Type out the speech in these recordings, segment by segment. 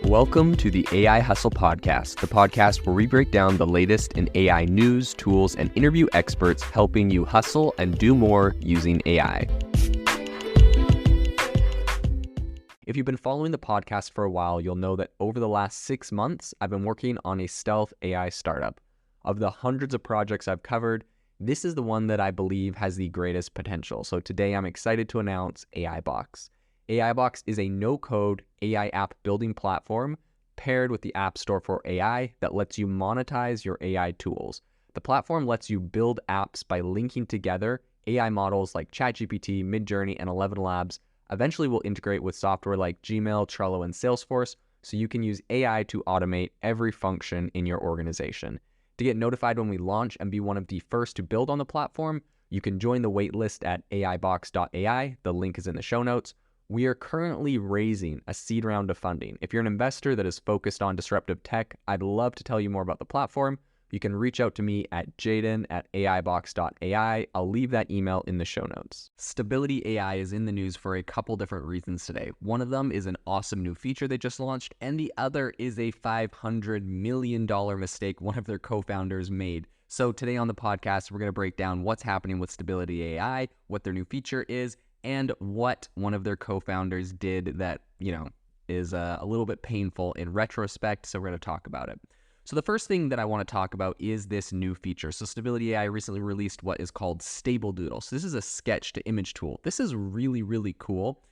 Welcome to the AI Hustle Podcast, the podcast where we break down the latest in AI news, tools, and interview experts helping you hustle and do more using AI. If you've been following the podcast for a while, you'll know that over the last 6 months, I've been working on a stealth AI startup. Of the hundreds of projects I've covered, this is the one that I believe has the greatest potential. So today I'm excited to announce AIBox. AIBox is a no-code AI app building platform paired with the App Store for AI that lets you monetize your AI tools. The platform lets you build apps by linking together AI models like ChatGPT, Midjourney, and 11 Labs. Eventually will integrate with software like Gmail, Trello, and Salesforce, so you can use AI to automate every function in your organization. To get notified when we launch and be one of the first to build on the platform, you can join the waitlist at aibox.ai. The link is in the show notes. We are currently raising a seed round of funding. If you're an investor that is focused on disruptive tech, I'd love to tell you more about the platform. You can reach out to me at jaden@aibox.ai. I'll leave that email in the show notes. Stability AI is in the news for a couple different reasons today. One of them is an awesome new feature they just launched, and the other is a $500 million mistake one of their co-founders made. So today on the podcast, we're going to break down what's happening with Stability AI, what their new feature is, and what one of their co-founders did that, is a little bit painful in retrospect. So we're going to talk about it. So the first thing that I want to talk about is this new feature. So Stability AI recently released what is called Stable Doodle. So this is a sketch to image tool. This is really, really cool,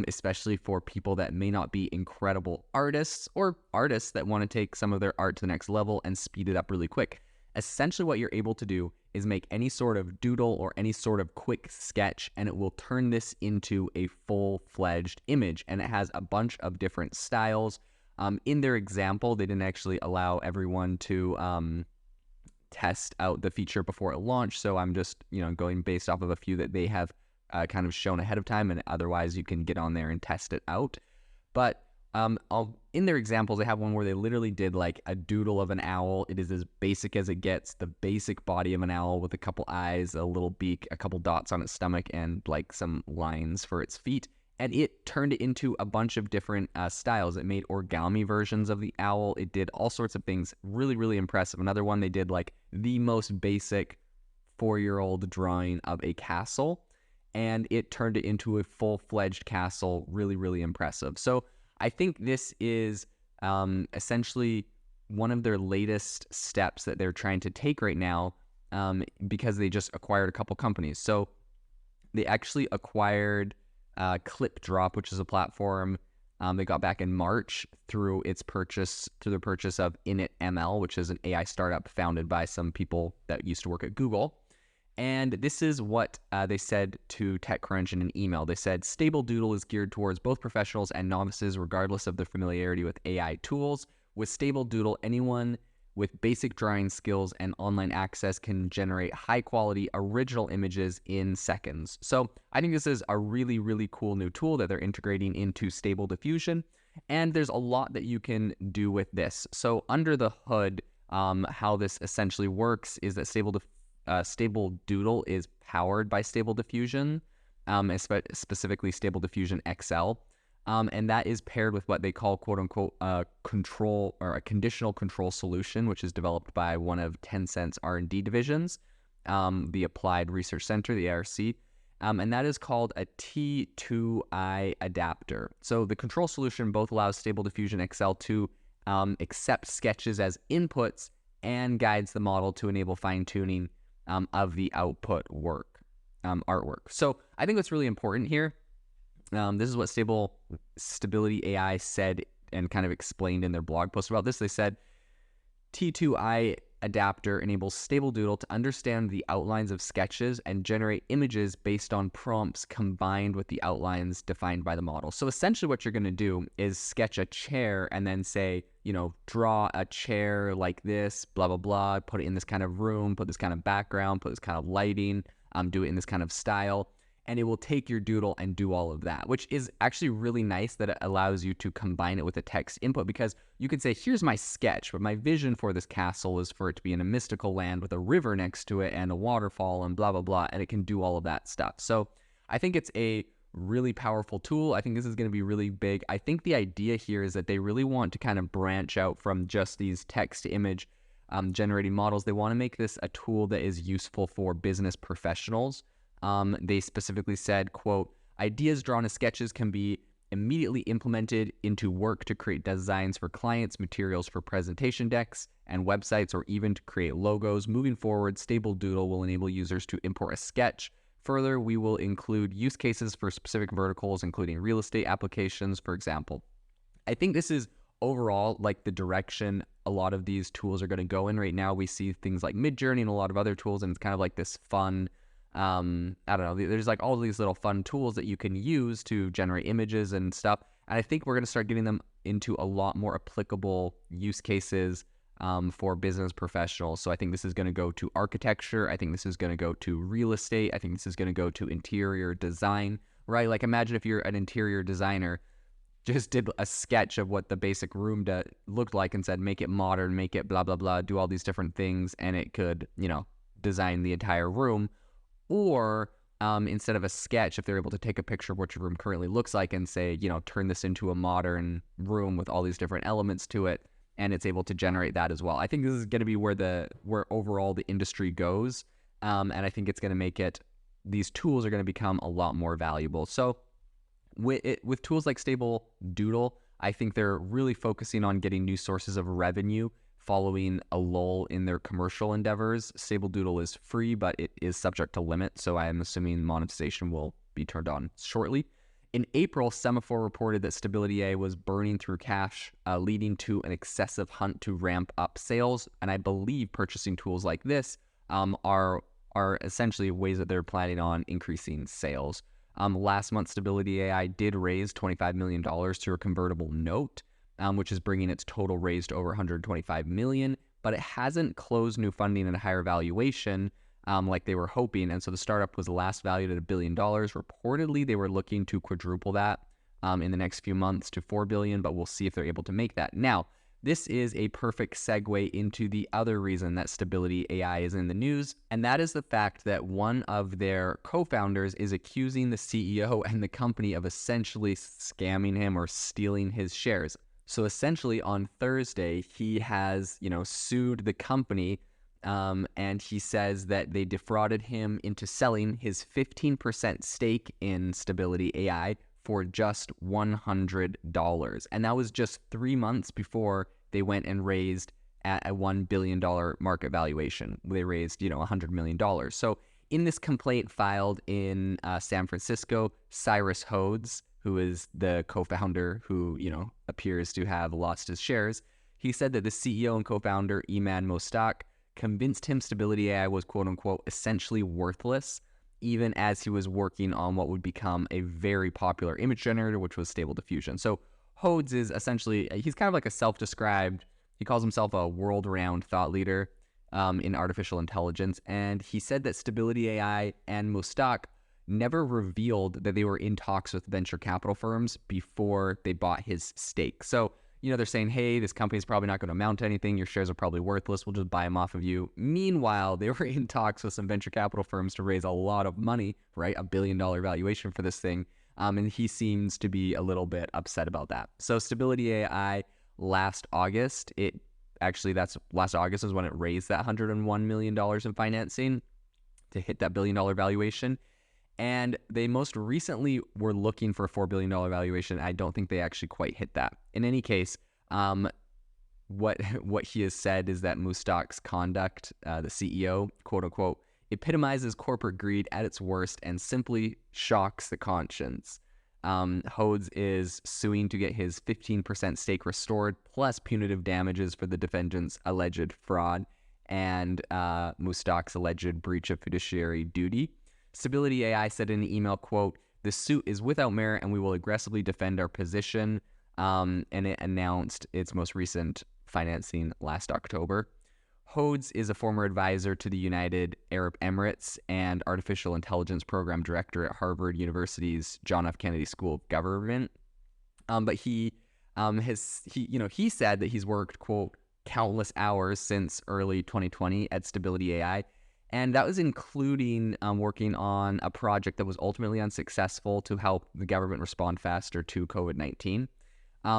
especially for people that may not be incredible artists or artists that want to take some of their art to the next level and speed it up really quick. Essentially what you're able to do is make any sort of doodle or any sort of quick sketch, and it will turn this into a full-fledged image. And it has a bunch of different styles. In their example, they didn't actually allow everyone to test out the feature before it launched. So I'm just, going based off of a few that they have kind of shown ahead of time, and otherwise you can get on there and test it out. But in their examples, they have one where they literally did like a doodle of an owl. It is as basic as it gets, the basic body of an owl with a couple eyes, a little beak, a couple dots on its stomach, and like some lines for its feet. And it turned it into a bunch of different styles. It made origami versions of the owl. It did all sorts of things. Really, really impressive. Another one, they did like the most basic 4-year-old drawing of a castle, and it turned it into a full-fledged castle. Really, really impressive. So I think this is essentially one of their latest steps that they're trying to take right now, because they just acquired a couple companies. So they actually acquired ClipDrop, which is a platform they got back in March through the purchase of InitML, which is an AI startup founded by some people that used to work at Google. And this is what they said to TechCrunch in an email. They said, Stable Doodle is geared towards both professionals and novices, regardless of their familiarity with AI tools. With Stable Doodle, anyone with basic drawing skills and online access can generate high-quality original images in seconds. So I think this is a really, really cool new tool that they're integrating into Stable Diffusion. And there's a lot that you can do with this. So under the hood, how this essentially works is that Stable Doodle is powered by Stable Diffusion, specifically Stable Diffusion XL, and that is paired with what they call "quote unquote" control or a conditional control solution, which is developed by one of Tencent's R&D divisions, the Applied Research Center, the ARC, and that is called a T2I adapter. So the control solution both allows Stable Diffusion XL to accept sketches as inputs and guides the model to enable fine-tuning of the output artwork. So I think what's really important here, this is what Stability AI said and kind of explained in their blog post about this. They said, T2I adapter enables Stable Doodle to understand the outlines of sketches and generate images based on prompts combined with the outlines defined by the model. So essentially what you're going to do is sketch a chair and then say, draw a chair like this, blah, blah, blah, put it in this kind of room, put this kind of background, put this kind of lighting, do it in this kind of style. And it will take your doodle and do all of that, which is actually really nice that it allows you to combine it with a text input, because you could say, here's my sketch, but my vision for this castle is for it to be in a mystical land with a river next to it and a waterfall and blah, blah, blah, and it can do all of that stuff. So I think it's a really powerful tool. I think this is going to be really big. I think the idea here is that they really want to kind of branch out from just these text to image generating models. They want to make this a tool that is useful for business professionals. They specifically said, quote, ideas drawn as sketches can be immediately implemented into work to create designs for clients, materials for presentation decks and websites, or even to create logos. Moving forward, Stable Doodle will enable users to import a sketch. Further, we will include use cases for specific verticals, including real estate applications, for example. I think this is overall like the direction a lot of these tools are going to go in. Right now, we see things like Midjourney and a lot of other tools, and it's kind of like this fun, I don't know, there's like all these little fun tools that you can use to generate images and stuff. And I think we're going to start getting them into a lot more applicable use cases for business professionals. So I think this is going to go to architecture. I think this is going to go to real estate. I think this is going to go to interior design, right? Like imagine if you're an interior designer, just did a sketch of what the basic room looked like and said, make it modern, make it blah, blah, blah, do all these different things. And it could, design the entire room. Or instead of a sketch, if they're able to take a picture of what your room currently looks like and say, turn this into a modern room with all these different elements to it, and it's able to generate that as well. I think this is going to be where overall the industry goes, and I think it's going to make these tools are going to become a lot more valuable. So with tools like Stable Doodle, I think they're really focusing on getting new sources of revenue following a lull in their commercial endeavors. Stable Doodle is free, but it is subject to limit, so I am assuming monetization will be turned on shortly. In April, Semaphore reported that Stability AI was burning through cash, leading to an excessive hunt to ramp up sales. And I believe purchasing tools like this are essentially ways that they're planning on increasing sales. Last month, Stability AI did raise $25 million through a convertible note, which is bringing its total raise to over $125 million, but it hasn't closed new funding at a higher valuation like they were hoping. And so the startup was last valued at $1 billion. Reportedly, they were looking to quadruple that in the next few months to $4 billion, but we'll see if they're able to make that. Now, this is a perfect segue into the other reason that Stability AI is in the news, and that is the fact that one of their co-founders is accusing the CEO and the company of essentially scamming him or stealing his shares. So essentially on Thursday, he has, sued the company, and he says that they defrauded him into selling his 15% stake in Stability AI for just $100. And that was just 3 months before they went and raised at a $1 billion market valuation. They raised, $100 million. So in this complaint filed in San Francisco, Cyrus Hodes, who is the co-founder who, appears to have lost his shares, he said that the CEO and co-founder, Iman Mostak, convinced him Stability AI was, quote unquote, essentially worthless, even as he was working on what would become a very popular image generator, which was Stable Diffusion. So Hodes is essentially, he's kind of like a self-described, he calls himself a world-renowned thought leader in artificial intelligence. And he said that Stability AI and Mustak never revealed that they were in talks with venture capital firms before they bought his stake. So, they're saying, hey, this company's probably not going to amount to anything. Your shares are probably worthless. We'll just buy them off of you. Meanwhile, they were in talks with some venture capital firms to raise a lot of money, right? $1 billion valuation for this thing. And he seems to be a little bit upset about that. So Stability AI last August, last August is when it raised that $101 million in financing to hit that $1 billion valuation. And they most recently were looking for a $4 billion valuation. I don't think they actually quite hit that. In any case, what he has said is that Mustak's conduct, the CEO, quote unquote, epitomizes corporate greed at its worst and simply shocks the conscience. Hodes is suing to get his 15% stake restored, plus punitive damages for the defendant's alleged fraud and Mustak's alleged breach of fiduciary duty. Stability AI said in an email, quote, "The suit is without merit and we will aggressively defend our position." And it announced its most recent financing last October. Hodes is a former advisor to the United Arab Emirates and artificial intelligence program director at Harvard University's John F. Kennedy School of Government. But he said that he's worked, quote, countless hours since early 2020 at Stability AI. And that was including working on a project that was ultimately unsuccessful to help the government respond faster to COVID-19.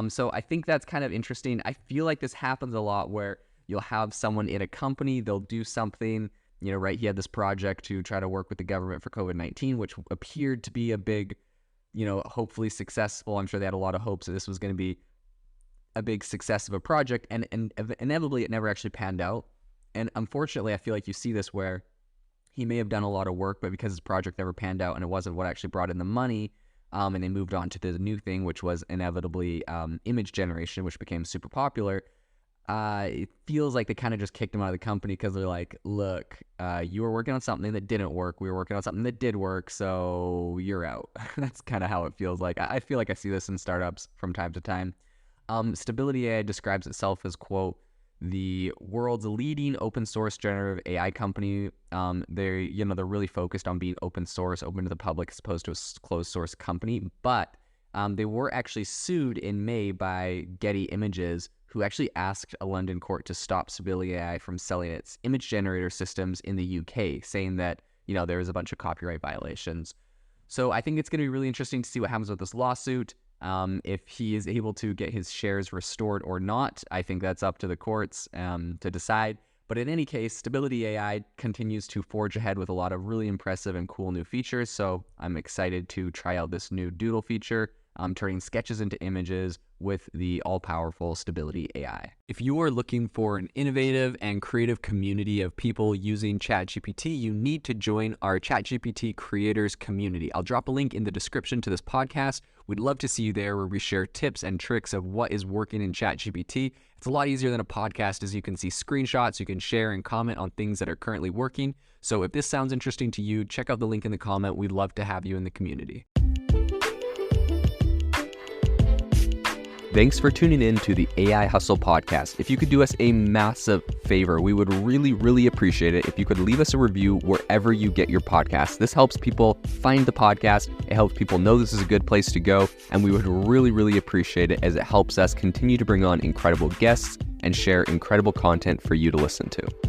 So I think that's kind of interesting. I feel like this happens a lot where you'll have someone in a company, they'll do something, right? He had this project to try to work with the government for COVID-19, which appeared to be a big, hopefully successful. I'm sure they had a lot of hopes that this was going to be a big success of a project, and inevitably it never actually panned out. And unfortunately, I feel like you see this where he may have done a lot of work, but because his project never panned out and it wasn't what actually brought in the money, and they moved on to the new thing, which was inevitably image generation, which became super popular. It feels like they kind of just kicked him out of the company because they're like, look, you were working on something that didn't work. We were working on something that did work, so you're out. That's kind of how it feels like. I feel like I see this in startups from time to time. Stability AI describes itself as, quote, the world's leading open source generative AI company. They're really focused on being open source, open to the public, as opposed to a closed source company. But they were actually sued in May by Getty Images, who actually asked a London court to stop Stability AI from selling its image generator systems in the UK, saying that, there was a bunch of copyright violations. So I think it's going to be really interesting to see what happens with this lawsuit. If he is able to get his shares restored or not, I think that's up to the courts to decide. But in any case, Stability AI continues to forge ahead with a lot of really impressive and cool new features. So I'm excited to try out this new Doodle feature, turning sketches into images with the all-powerful Stability AI. If you are looking for an innovative and creative community of people using ChatGPT, you need to join our ChatGPT creators community. I'll drop a link in the description to this podcast. We'd love to see you there, where we share tips and tricks of what is working in ChatGPT. It's a lot easier than a podcast, as you can see screenshots, you can share and comment on things that are currently working. So if this sounds interesting to you, check out the link in the comment. We'd love to have you in the community. Thanks for tuning in to the AI Hustle podcast. If you could do us a massive favor, we would really, really appreciate it if you could leave us a review wherever you get your podcasts. This helps people find the podcast. It helps people know this is a good place to go. And we would really, really appreciate it, as it helps us continue to bring on incredible guests and share incredible content for you to listen to.